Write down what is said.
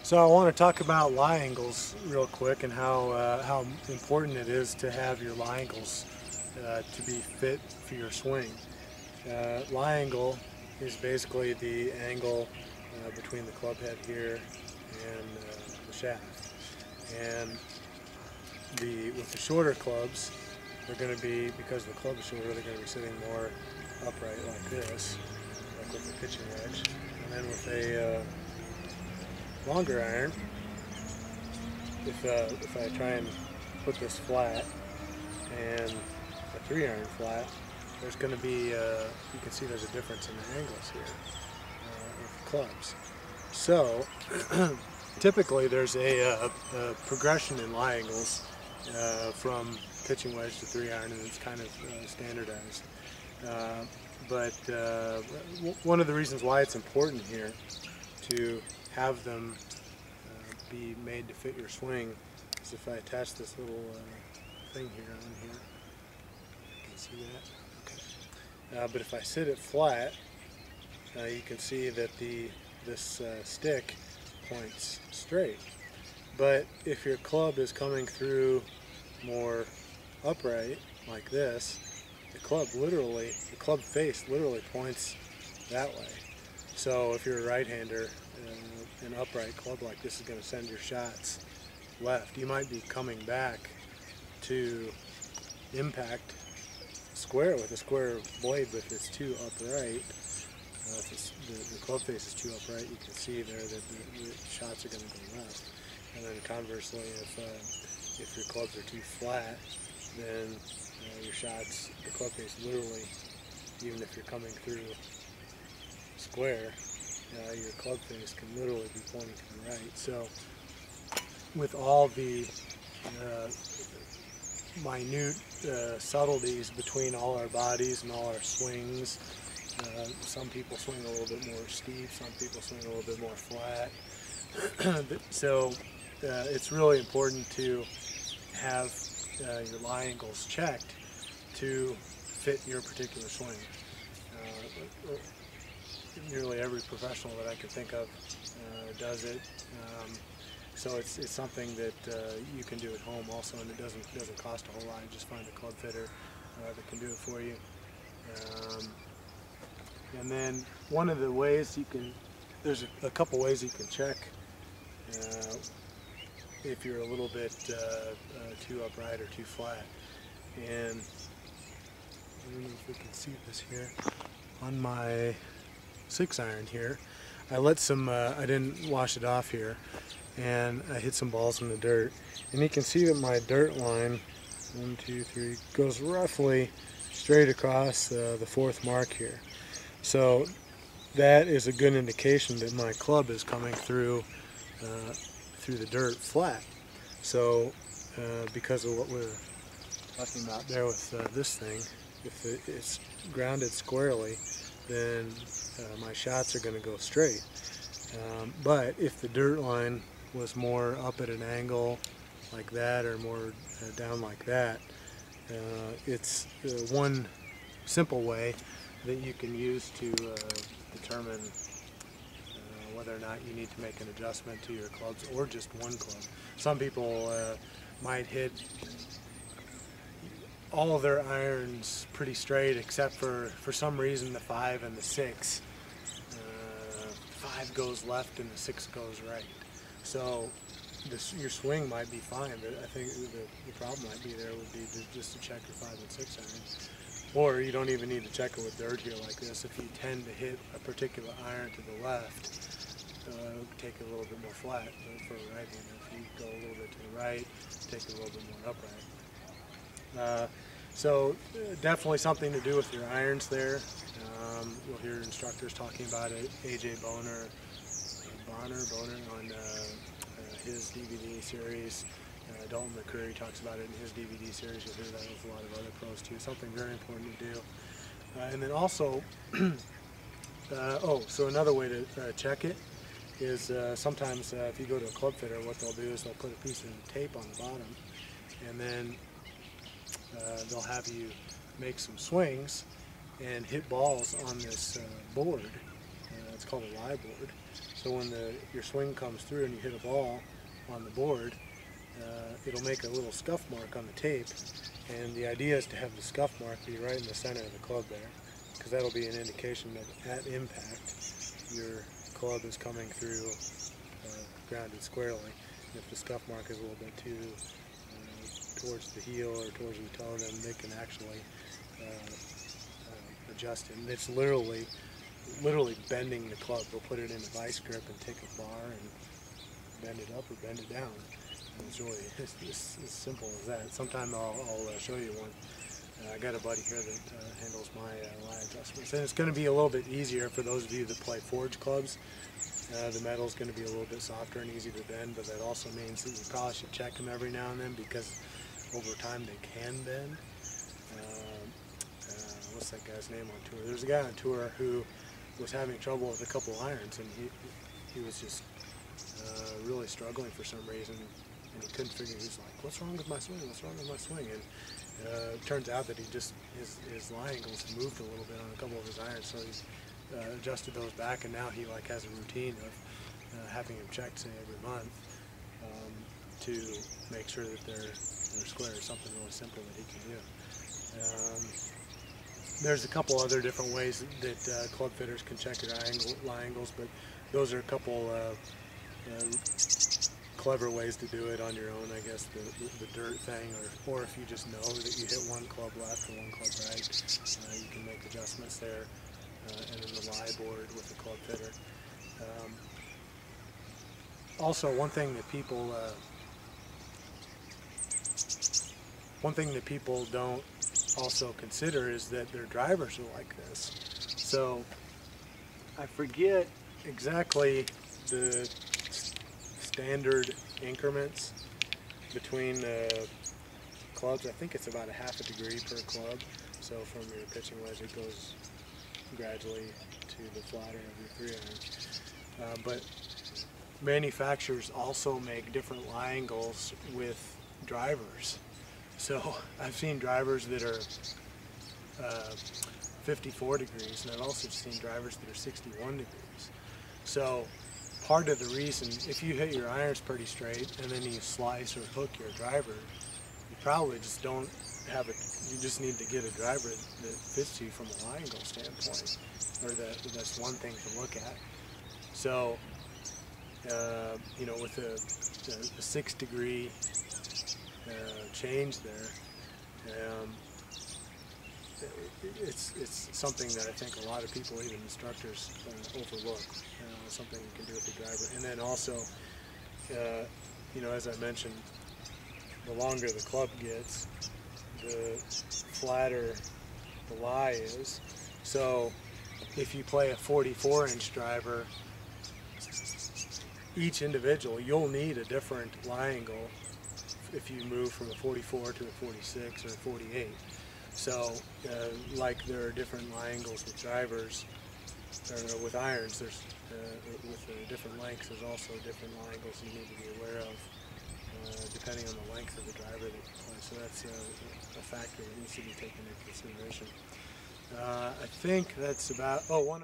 So I want to talk about lie angles real quick and how important it is to have your lie angles to be fit for your swing. Lie angle is basically the angle between the club head here and the shaft. And with the shorter clubs, they're going to be, because the club is shorter, they're going to be sitting more upright like this, like with the pitching wedge. And then with a longer iron, if I try and put this flat and a 3-iron flat, there's going to be, you can see there's a difference in the angles here with the clubs. So typically there's a progression in lie angles from pitching wedge to 3-iron, and it's kind of standardized. But one of the reasons why it's important here to have them be made to fit your swing is if I attach this little thing here on here. You can see that? Okay. But if I sit it flat, you can see that this stick points straight. But if your club is coming through more upright like this, the club face literally points that way. So if you're a right-hander, an upright club like this is going to send your shots left. You might be coming back to impact square with a square blade, but if it's too upright, if the club face is too upright, you can see there that the shots are going to go left. And then conversely, if your clubs are too flat, then your shots, the club face literally, even if you're coming through square, your club face can literally be pointing to the right. So with all the minute subtleties between all our bodies and all our swings, some people swing a little bit more steep, some people swing a little bit more flat. So it's really important to have your lie angles checked to fit your particular swing. Nearly every professional that I can think of does it. So it's something that you can do at home also, and it doesn't cost a whole lot. You just find a club fitter that can do it for you. And then one of the ways you can, there's a couple ways you can check if you're a little bit too upright or too flat. And I don't know if we can see this here on my 6-iron here. I let some, I didn't wash it off here, and I hit some balls in the dirt. And you can see that my dirt line, 1, 2, 3, goes roughly straight across the 4th mark here. So that is a good indication that my club is coming through the dirt flat. So because of what we're talking about there with this thing, if it's grounded squarely, then my shots are going to go straight. But if the dirt line was more up at an angle like that, or more down like that, it's one simple way that you can use to determine whether or not you need to make an adjustment to your clubs, or just one club. Some people might hit all of their irons pretty straight, except for some reason the 5 and the 6. 5 goes left and the 6 goes right. So your swing might be fine, but I think the problem might be there would be just to check your 5 and 6 iron. Or you don't even need to check it with dirt here like this. If you tend to hit a particular iron to the left, take it a little bit more flat for a right-hander. If you go a little bit to the right, take it a little bit more upright. So definitely something to do with your irons there. You'll hear instructors talking about it. AJ Boner on his DVD series. Dalton McCreary talks about it in his DVD series. You'll hear that with a lot of other pros too. Something very important to do. And then also, so another way to check it is sometimes if you go to a club fitter, what they'll do is they'll put a piece of tape on the bottom, and then they'll have you make some swings and hit balls on this board. It's called a lie board. So when your swing comes through and you hit a ball on the board, it'll make a little scuff mark on the tape, and the idea is to have the scuff mark be right in the center of the club there, because that'll be an indication that at impact your club is coming through grounded squarely. And if the scuff mark is a little bit too towards the heel or towards the toe, then they can actually adjust it. And it's literally bending the club. They'll put it in a vice grip and take a bar and bend it up or bend it down. And it's really it's as simple as that. Sometime I'll show you one. I got a buddy here that handles my lie adjustments, and it's going to be a little bit easier for those of you that play forged clubs. The metal is going to be a little bit softer and easier to bend, but that also means that you probably should check them every now and then, because over time they can bend. What's that guy's name on tour? There's a guy on tour who was having trouble with a couple irons, and he was just really struggling for some reason, and he couldn't figure. He's like, "What's wrong with my swing? What's wrong with my swing?" And it turns out that his lie angles moved a little bit on a couple of his irons, so he's adjusted those back, and now he has a routine of having them checked, say, every month to make sure that they're square. Something really simple that he can do. There's a couple other different ways that club fitters can check your lie angles, but those are a couple clever ways to do it on your own. I guess the dirt thing, or if you just know that you hit one club left or one club right, you can make adjustments there, and then the lie board with the club fitter. Also, one thing that people don't also consider is that their drivers are like this. So I forget exactly the standard increments between clubs. I think it's about a half a degree per club. So from your pitching wedge, it goes gradually to the flatter of your 3-iron. But manufacturers also make different lie angles with drivers. So I've seen drivers that are 54 degrees, and I've also seen drivers that are 61 degrees. So part of the reason, if you hit your irons pretty straight and then you slice or hook your driver, you probably just don't have it. You just need to get a driver that fits you from a lie angle standpoint, or that's one thing to look at. So you know, with a 6 degree change there, it's something that I think a lot of people, even instructors, overlook. Something you can do with the driver. And then also, you know, as I mentioned, the longer the club gets, the flatter the lie is. So if you play a 44-inch driver, each individual, you'll need a different lie angle if you move from a 44 to a 46 or a 48. So like there are different lie angles with drivers, or with irons, there's with different lengths, there's also different lie angles you need to be aware of depending on the length of the driver that you play. So that's a factor that needs to be taken into consideration. I think that's about, oh, one